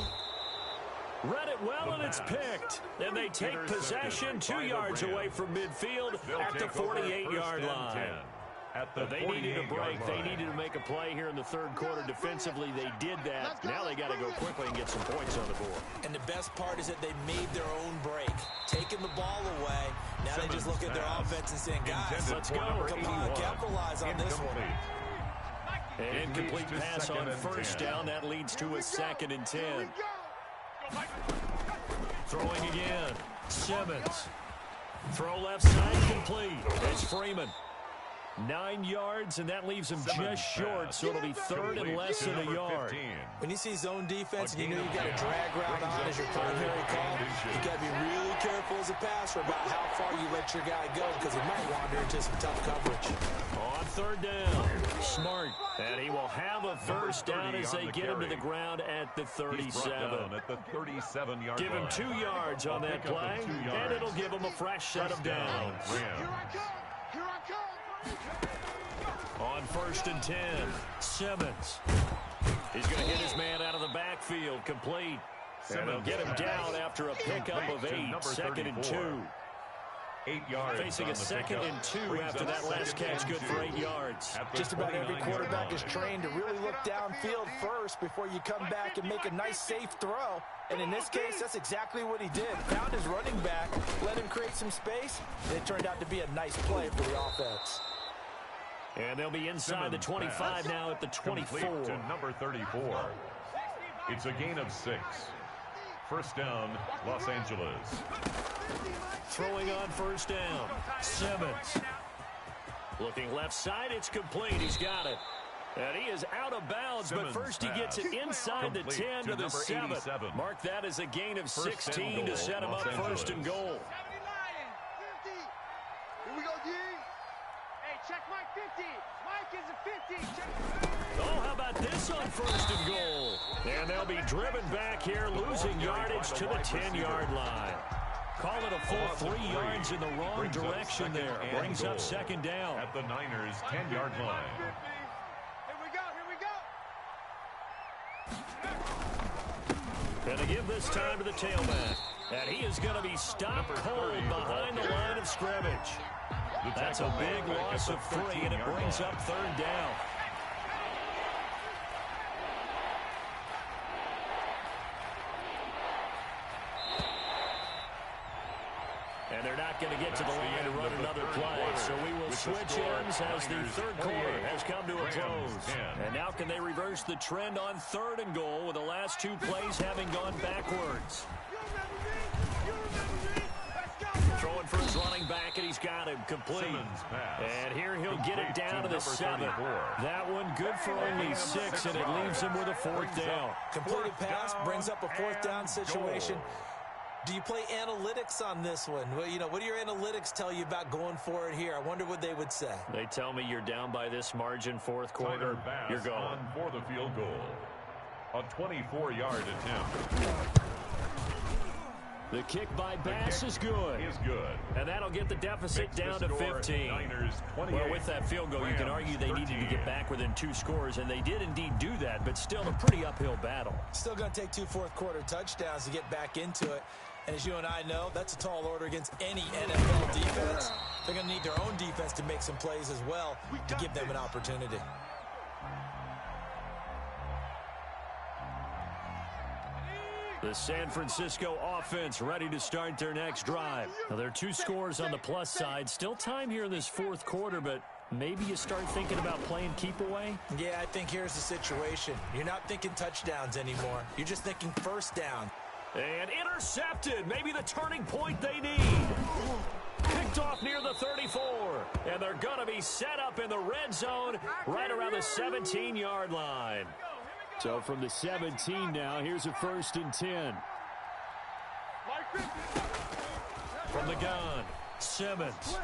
[SPEAKER 1] Read it well, and it's picked. And they take possession 2 yards away from midfield at the 48-yard line. They needed a break. They needed to make a play here in the third quarter. Defensively, they did that. Now they got to go quickly and get some points on the board.
[SPEAKER 3] And the best part is that they made their own break, taking the ball away. Now they just look at their offense and saying, guys, let's go. Come on, capitalize on this one.
[SPEAKER 1] An incomplete pass on first down. That leads to a 2nd and 10. Throwing again. Simmons. Throw left side complete. It's Freeman. 9 yards, and that leaves him just short, so it'll be 3rd and less than a yard.
[SPEAKER 3] When you see zone defense and you know you got a drag route on as your primary call, you got to be really careful as a passer about how far you let your guy go because he might wander into some tough coverage.
[SPEAKER 1] On 3rd down, Smart, and he will have a first down as they get him to the ground at the 37.
[SPEAKER 2] At the 37-yard
[SPEAKER 1] Give him 2 yards on that play, and it'll give him a fresh set of downs.
[SPEAKER 4] Here I come. Here I come.
[SPEAKER 1] On 1st and 10, Simmons. He's going to hit his man out of the backfield, complete. And they'll get him down after a pickup of 8, 2nd and 2.
[SPEAKER 2] 8 yards.
[SPEAKER 1] Facing a 2nd and 2 after that last catch, good for 8 yards.
[SPEAKER 3] Just about every quarterback is trained to really look downfield first before you come back and make a nice, safe throw. And in this case, that's exactly what he did. Found his running back, let him create some space, and it turned out to be a nice play for the offense.
[SPEAKER 1] And they'll be inside the 25 now at the 24.
[SPEAKER 2] To number 34. It's a gain of 6. First down, Los Angeles.
[SPEAKER 1] Throwing on first down, Simmons. Looking left side, it's complete. He's got it. And he is out of bounds, but first he gets it inside the 10 to the 7. Mark that as a gain of 16 to set him up 1st and goal.
[SPEAKER 4] Here we go, D. Hey, check Mike 50. Mike is a 50. Check.
[SPEAKER 1] Oh, how about this on 1st and goal? And they'll be driven back here, losing yardage to the 10-yard line. Call it a full 3 yards in the wrong direction there. Brings up 2nd down.
[SPEAKER 2] At the Niners' 10-yard line.
[SPEAKER 4] Here we go.
[SPEAKER 1] And to give this time to the tailback. And he is going to be stopped cold behind the line of scrimmage. That's a big loss of 3, and it brings up 3rd down. And they're not going to get to the line to run another play. So we will switch ends as the third quarter has come to a close. And now can they reverse the trend on 3rd and goal with the last 2 plays having gone backwards? Throwing for his running back, and he's got him complete. And here he'll get it down to the 7. That one good for only 6, and it leaves him with a 4th down.
[SPEAKER 3] Completed pass brings up a 4th down situation. Do you play analytics on this one? Well, you know, what do your analytics tell you about going for it here? I wonder what they would say.
[SPEAKER 1] They tell me you're down by this margin 4th quarter. You're going
[SPEAKER 2] for the field goal. A 24-yard attempt.
[SPEAKER 1] The kick by Bass is good. And that'll get the deficit down to 15. Well, with that field goal, you can argue they needed to get back within 2 scores, and they did indeed do that, but still a pretty uphill battle.
[SPEAKER 3] Still going to take 2 fourth-quarter touchdowns to get back into it. And as you and I know, that's a tall order against any NFL defense. They're going to need their own defense to make some plays as well to give them an opportunity.
[SPEAKER 1] The San Francisco offense ready to start their next drive. Now, there are 2 scores on the plus side. Still time here in this 4th quarter, but maybe you start thinking about playing keep away?
[SPEAKER 3] Yeah, I think here's the situation. You're not thinking touchdowns anymore. You're just thinking first down.
[SPEAKER 1] And intercepted. Maybe the turning point they need. Picked off near the 34. And they're going to be set up in the red zone right around the 17-yard line. So from the 17 now, here's a 1st and 10. From the gun, Simmons.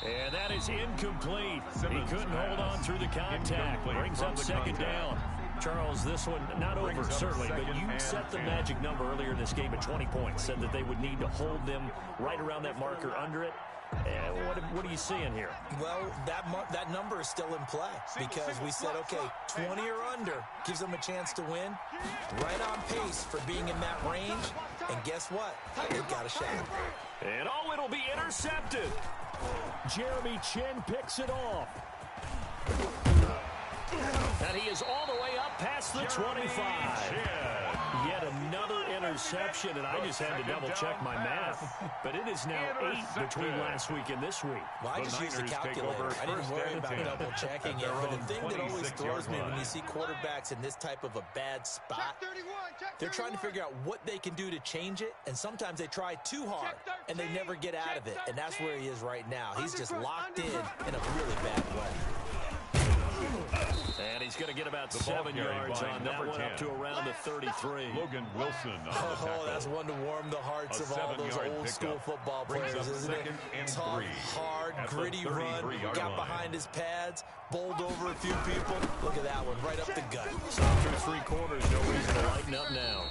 [SPEAKER 1] And that is incomplete. He couldn't hold on through the contact. Brings up 2nd down. Charles, this one not over, certainly, but you set the magic number earlier in this game at 20 points. Said that they would need to hold them right around that marker under it. what are you seeing here?
[SPEAKER 3] Well, that number is still in play because we said, okay, 20 or under gives them a chance to win. Right on pace for being in that range. And guess what? They've got a shot.
[SPEAKER 1] And it'll be intercepted. Jeremy Chin picks it off. And he is all the way up past the 25. Yet another interception, and I just had to double-check my math. But it is now 8 between last week and this week.
[SPEAKER 3] Well, I just used the calculator. I didn't worry about double-checking it. But the thing that always throws me when you see quarterbacks in this type of a bad spot, they're trying to figure out what they can do to change it, and sometimes they try too hard, and they never get out of it. And that's where he is right now. He's just locked in a really bad way.
[SPEAKER 1] And he's going to get about 7 yards on that one, up to around the 33.
[SPEAKER 2] Logan Wilson on the tackle.
[SPEAKER 3] That's one to warm the hearts of all those old-school football players, isn't it? Tough, hard, gritty run, got behind his pads, bowled over a few people. Look at that one, right up the gut.
[SPEAKER 1] So through 3 quarters, no reason to lighten up now.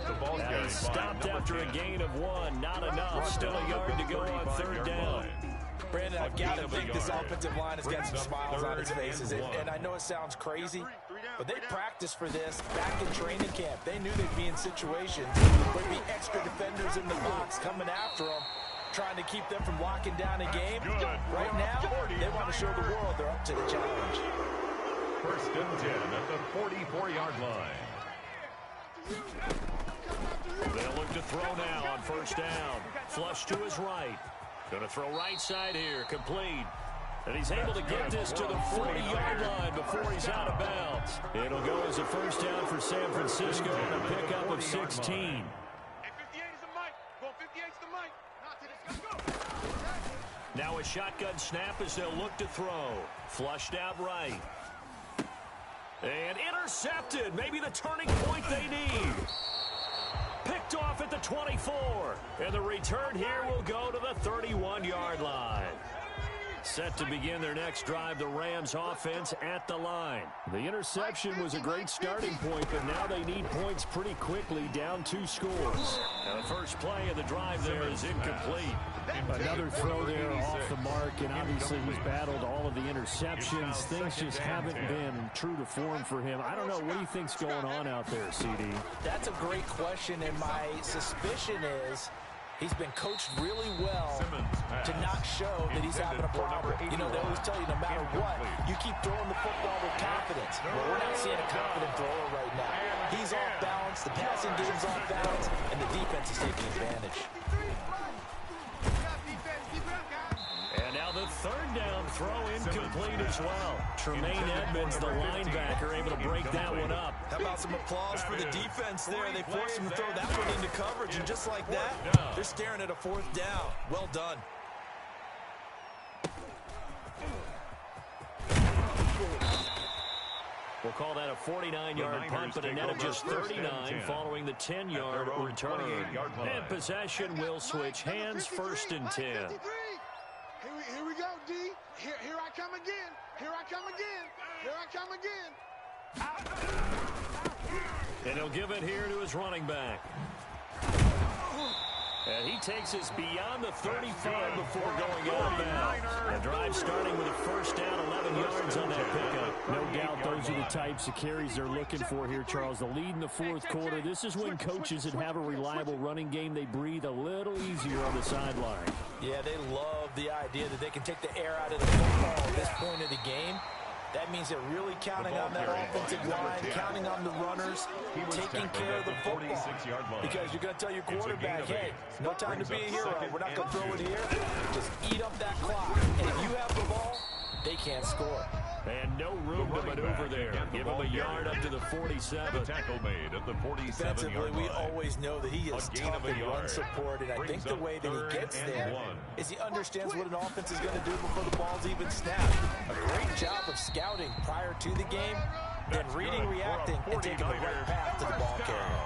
[SPEAKER 2] The ball
[SPEAKER 1] and he's stopped after a gain of 1. Not enough. Still a yard to go on 3rd down.
[SPEAKER 3] Brandon, I've got to think this offensive line has got some smiles on its faces. And I know it sounds crazy, but they practiced for this back in training camp. They knew they'd be in situations where there'd be extra defenders in the box coming after them, trying to keep them from locking down a game. Right now, they want to show the world they're up to the challenge.
[SPEAKER 2] 1st and 10 at the 44-yard line.
[SPEAKER 1] They'll look to throw now on 1st down. Flush to his right. Going to throw right side here, complete. And he's able to get this to the 40-yard line before he's out of bounds. It'll go as a 1st down for San Francisco and a pickup of 16. Now a shotgun snap as they'll look to throw. Flushed out right. And intercepted. Maybe the turning point they need. Picked off at the 24. And the return here will go to the 31-yard line. Set to begin their next drive, the Rams offense at the line. The interception was a great starting point, but now they need points pretty quickly, down 2 scores. Now the first play of the drive there is incomplete.
[SPEAKER 6] Another throw there off the mark, and obviously he's battled all of the interceptions. Things just haven't been true to form for him. I don't know. What do you think's going on out there, CD?
[SPEAKER 3] That's a great question, and my suspicion is he's been coached really well to not show that he's having a problem. You know, they always tell you no matter what, you keep throwing the football with confidence. Well, we're not seeing a confident thrower right now. He's off balance, the passing game's off balance, and the defense is taking advantage.
[SPEAKER 1] And now the 3rd down throw incomplete as well. Tremaine Edmonds, the linebacker, able to break that one up.
[SPEAKER 3] How about some applause for the defense there? They forced him to throw that one into coverage, and just like that, they're staring at a 4th down. Well done.
[SPEAKER 1] We'll call that a 49-yard punt, but a net of just 39 following the 10-yard return. And possession will switch hands, 1st and 10.
[SPEAKER 4] Here we go, D. Here I come again. Here I come again. Here I come again.
[SPEAKER 1] And he'll give it here to his running back. And he takes us beyond the 35 before going out of bounds. The drive starting with a 1st down, 11 yards on that pickup.
[SPEAKER 6] No doubt those are the types of carries they're looking for here, Charles. The lead in the 4th quarter. This is when coaches that have a reliable running game, they breathe a little easier on the sideline.
[SPEAKER 3] Yeah, they love the idea that they can take the air out of the football at this point of the game. That means they're really counting on that offensive line, counting on the runners, taking care of the football. Because you're going to tell your quarterback, hey, no time to be a hero. We're not going to throw it here. Just eat up that clock. And if you have the ball, they can't score.
[SPEAKER 1] And no room to maneuver there. Give him a yard up to the 47.
[SPEAKER 2] Tackle made at the 47-yard
[SPEAKER 3] Defensively,
[SPEAKER 2] line.
[SPEAKER 3] we always know that he is tough in run support, and I think the way that he gets there is he understands what an offense is going to do before the ball's even snapped. A great job of scouting prior to the game, then reading, reacting, and taking the right path to the ball carrier.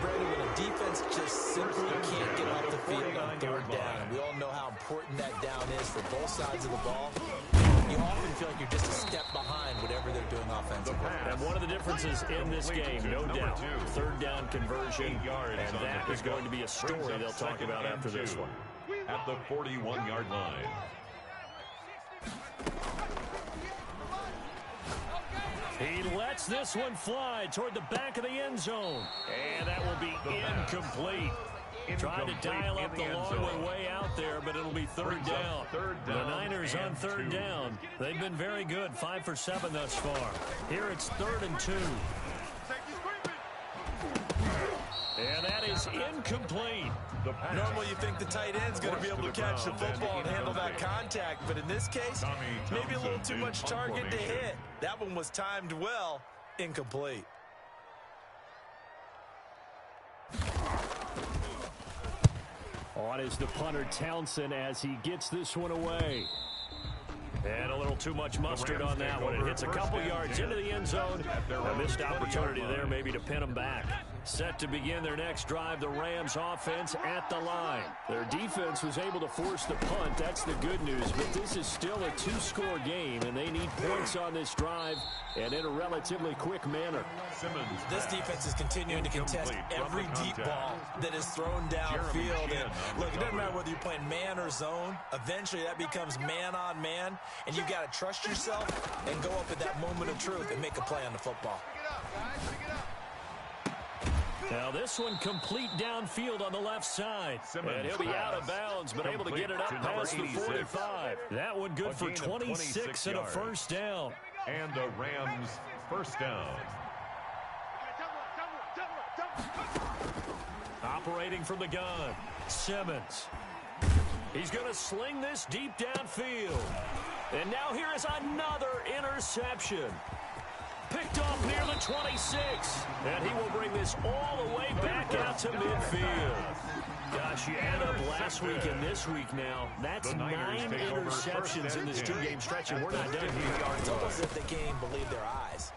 [SPEAKER 3] Brandon, when a defense just simply can't get off the field on 3rd down, and we all know how important that down is for both sides of the ball, you often feel like you're just a step behind whatever they're doing offensively.
[SPEAKER 1] And one of the differences in this game, no doubt, 3rd down conversion, and that is going to be a story they'll talk about after this one.
[SPEAKER 2] at the 41-yard line.
[SPEAKER 1] He lets this one fly toward the back of the end zone. And that will be incomplete. Tried to dial up the long way out there, but it'll be third down. The Niners on third down. They've been very good, 5 for 7 thus far. Here it's 3rd and 2. And that is incomplete.
[SPEAKER 3] Normally you think the tight end's going to be able to catch the football and handle that contact, but in this case, maybe a little too much target to hit. That one was timed well, incomplete.
[SPEAKER 6] On is the punter Townsend as he gets this one away.
[SPEAKER 1] And a little too much mustard on that one. It hits a couple yards into the end zone. A missed opportunity there maybe to pin them back. Set to begin their next drive, the Rams offense at the line.
[SPEAKER 6] Their defense was able to force the punt. That's the good news. But this is still a 2-score game, and they need points on this drive and in a relatively quick manner.
[SPEAKER 3] This defense is continuing to contest every deep ball that is thrown downfield. And look, it doesn't matter whether you're playing man or zone. Eventually, that becomes man on man, and you've got to trust yourself and go up at that moment of truth and make a play on the football.
[SPEAKER 1] Now this one complete downfield on the left side. And he'll be out of bounds, but able to get it up past the 45. That one good for 26 and a first down.
[SPEAKER 2] And the Rams first down.
[SPEAKER 1] Operating from the gun, Simmons. He's going to sling this deep downfield. And now here is another interception. Picked off near the 26. And he will bring this all the way back out to midfield. Gosh, you add up last week and this week now. That's 9 interceptions in this 2-game stretch, and we're not done here.
[SPEAKER 3] It's almost as if they can't even believe their eyes.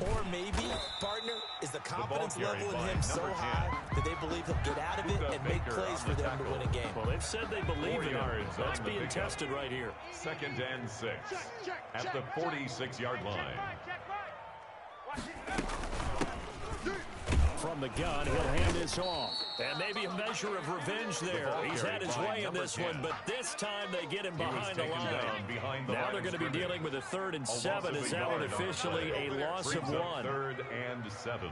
[SPEAKER 3] Or maybe, partner, is the confidence level in him so high that they believe he'll get out of it and make plays for them to win a game.
[SPEAKER 1] Well, they've said they believe in him. That's being tested right here.
[SPEAKER 2] 2nd and 6 at the 46-yard line.
[SPEAKER 6] From the gun, he'll hand this off.
[SPEAKER 1] And maybe a measure of revenge there. He's had his way in this one, but this time they get him behind the line. Now they're going to be dealing with a 3rd and 7. Is that one officially a loss of 1?
[SPEAKER 2] 3rd and 7.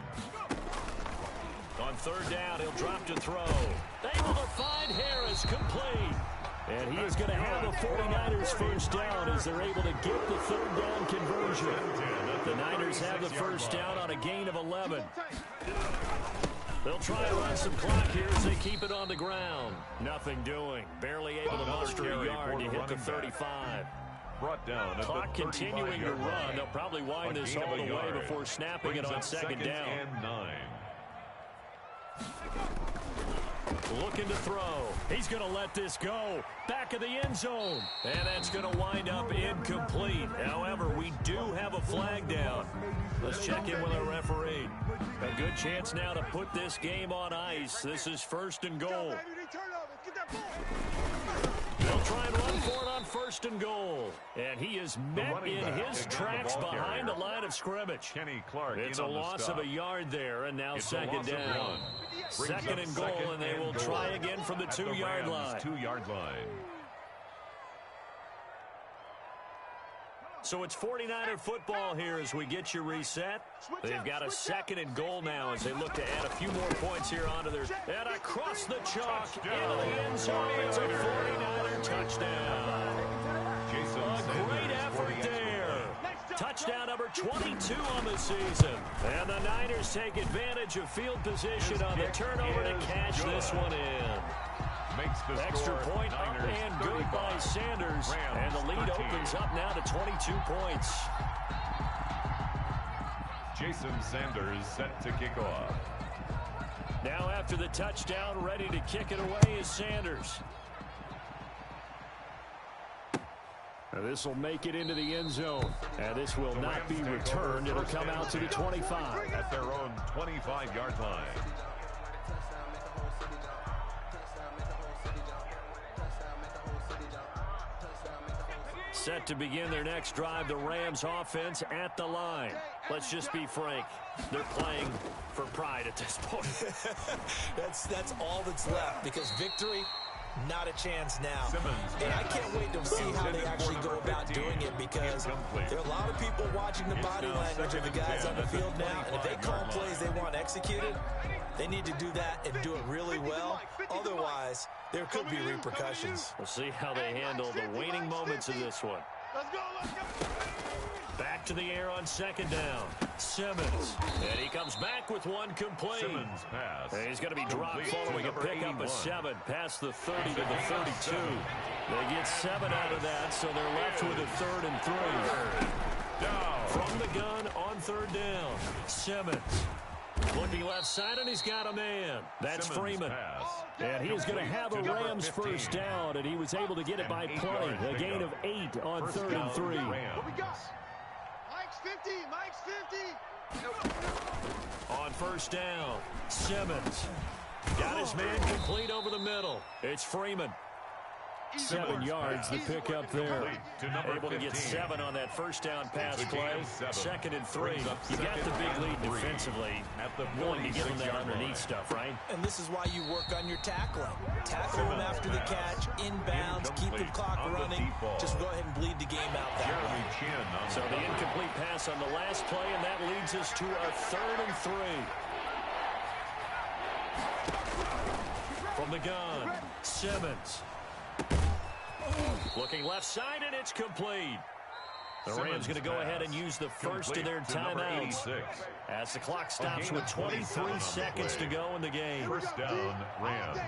[SPEAKER 1] On 3rd down, he'll drop to throw. Able to find Harris, complete. And he is going to have a 49ers first down as they're able to get the 3rd down conversion. The Niners have the first down on a gain of 11. They'll try to run some clock here as they keep it on the ground. Nothing doing. Barely able to muster a yard to hit the 35.
[SPEAKER 2] Brought down
[SPEAKER 1] Clock continuing to run. They'll probably wind this all the way before snapping it on 2nd down.
[SPEAKER 2] And 9.
[SPEAKER 1] Looking to throw. He's going to let this go. Back of the end zone. And that's going to wind up incomplete. However, we do have a flag down. Let's check in with our referee. A good chance now to put this game on ice. This is 1st and goal. They'll try and run for it on 1st and goal. And he is met in his tracks behind the line of scrimmage.
[SPEAKER 2] Kenny Clark.
[SPEAKER 1] It's a loss of a yard there, and now 2nd down. 2nd and goal, and they will try again from the 2-yard line.
[SPEAKER 2] 2-yard line.
[SPEAKER 1] So it's 49er football here as we get you reset. They've got a 2nd and goal now as they look to add a few more points here onto their... And across the chalk into the end zone. It's a 49er touchdown. A great effort there. Touchdown number 22 on the season. And the Niners take advantage of field position on the turnover to cash this one in. Extra point up and good by Sanders. And the lead opens up now to 22 points.
[SPEAKER 2] Jason Sanders set to kick off.
[SPEAKER 1] Now after the touchdown, ready to kick it away is Sanders.
[SPEAKER 6] This will make it into the end zone. And this will not be returned. It'll come out to the 25.
[SPEAKER 2] At their own 25-yard line.
[SPEAKER 1] Set to begin their next drive, the Rams offense at the line. Let's just be frank. They're playing for pride at this point.
[SPEAKER 3] That's all that's left, because victory Not a chance now. And I can't wait to see how they actually go about doing it, because there are a lot of people watching the body language of the guys on the field now, and if they call plays they want executed, they need to do that and do it really well. Otherwise, there could be repercussions.
[SPEAKER 1] We'll see how they handle the waning moments of this one.
[SPEAKER 4] Let's go, let's go.
[SPEAKER 1] Back to the air on second down. Simmons. And he comes back with one complete.
[SPEAKER 2] Simmons pass.
[SPEAKER 1] And he's going to be dropped following a pickup of 7 past the 30 to the 32. They get 7 out of that, so they're left with a 3rd and 3.
[SPEAKER 2] Down.
[SPEAKER 1] From the gun on 3rd down. Simmons. Looking left side, and he's got a man. That's
[SPEAKER 2] Simmons
[SPEAKER 1] Freeman.
[SPEAKER 2] pass.
[SPEAKER 1] And he's going to have a Rams first down, and he was able to get it by plenty. A gain of 8 on 3rd and 3.
[SPEAKER 4] What we got? Mike's 50. Mike's 50.
[SPEAKER 1] On first down, Simmons. Got his man complete over the middle. It's Freeman. 7 yards, the pickup there. Able to get 7 on that first down pass play. 2nd and 3. You got the big lead defensively. Willing to give them that underneath stuff, right?
[SPEAKER 3] And this is why you work on your tackling. Tackle them after the catch, inbounds, keep the clock running. Just go ahead and bleed the game out that way.
[SPEAKER 1] So the incomplete pass on the last play, and that leads us to our 3rd and 3. From the gun, Simmons. Looking left side, and it's complete. The Rams going to go ahead and use the first of their timeouts as the clock stops with 23 seconds to go in the game.
[SPEAKER 2] First down, Rams.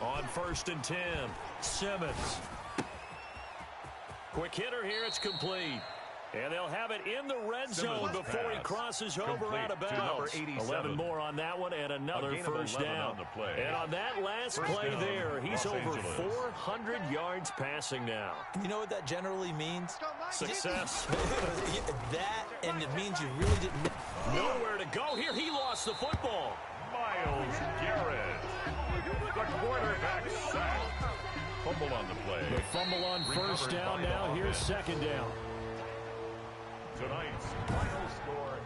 [SPEAKER 1] On 1st and 10, Simmons. Quick hitter here, it's complete. And they'll have it in the red zone before he crosses over out of bounds. 11 more on that one and another first down. And on that last play there, he's over 400 yards passing now.
[SPEAKER 3] You know what that generally means?
[SPEAKER 1] Success.
[SPEAKER 3] That, and it means you really didn't.
[SPEAKER 1] Nowhere to go here. He lost the football.
[SPEAKER 2] Myles Garrett. The quarterback sack. Fumble on the play.
[SPEAKER 6] The fumble on first down now. Here's 2nd down.
[SPEAKER 2] Tonight's final score